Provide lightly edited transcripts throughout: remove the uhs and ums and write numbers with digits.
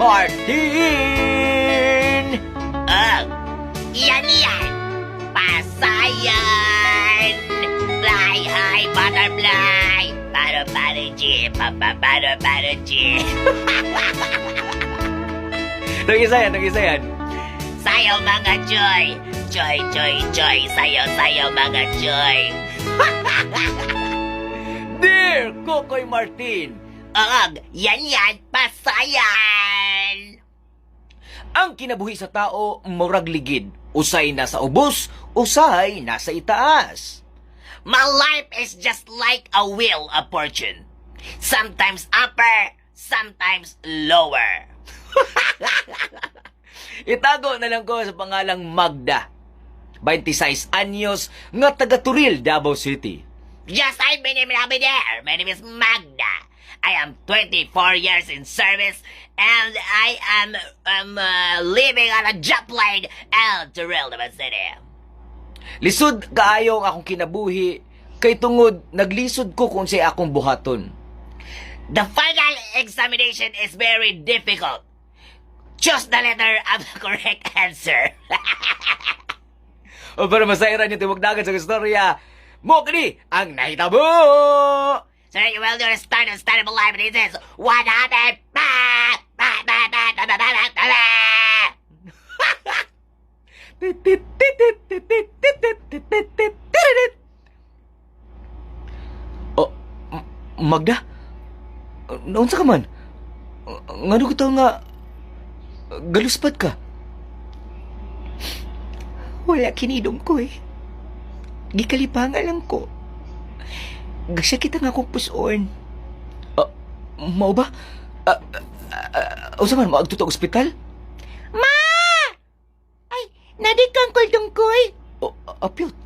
Martin! Oh, yan. Pasayan! Fly high, butterfly! Paro-paro-G, papa-paro-paro-G. Nag-isa yan. Sayaw mga joy! Joy, sayaw mga joy! Dear Kokoy Martin! Yan, pasayan! Ang kinabuhi sa tao, murag ligid. Usay nasa ubos, usay nasa itaas. My life is just like a wheel of fortune. Sometimes upper, sometimes lower. Itago na lang ko sa pangalang Magda. 26 anyos, nga taga Turil, Davao City. Yes, I've been there. My name is Magda. I am 24 years in service, and I am living on a jet plane out to Real City. Lisod kaayo ang akong kinabuhi, kay tungod naglisod ko kung say akong buhaton. The final examination is very difficult. Choose the letter of the correct answer. O para masayran yung timagdagan sa istorya, mo kini ang nahitabo! So you will do a understandable life, and it says, what happened? Oh, Magda? Naunsa ka man? Ngano ko nga galuspad ka? Wala kinidong ko eh. Gikalipangan lang ko. Gasya kita nga akong puson. Mao ba? Unsa man maagtuto og ospital? Ma! Ay, nadikang ko dungkoy. Apyot.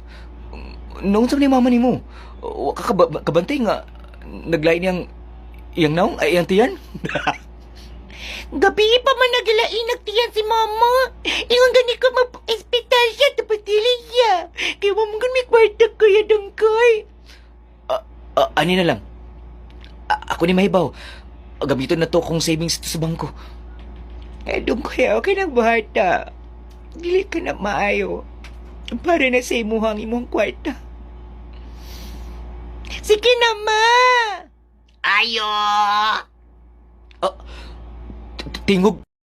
Noon sa ni mama nimo. Wa ka kabantay nga naglain yang naong ay yang tiyan. Gabi pa man naglain nagtiyan si mama. Ingon gani ko mag-hospital siya tapos dili siya. Kaya mo mong may kwarta kaya dungkoy. Ani na lang. Ako ni mahibaw. Gamiton na to kong savings ito sa bangko. Dungkoy, okay na bata. Dili ka na maayo. Para na sa imuhang imong kwarta. Sige na, ma! Ayo! Tingog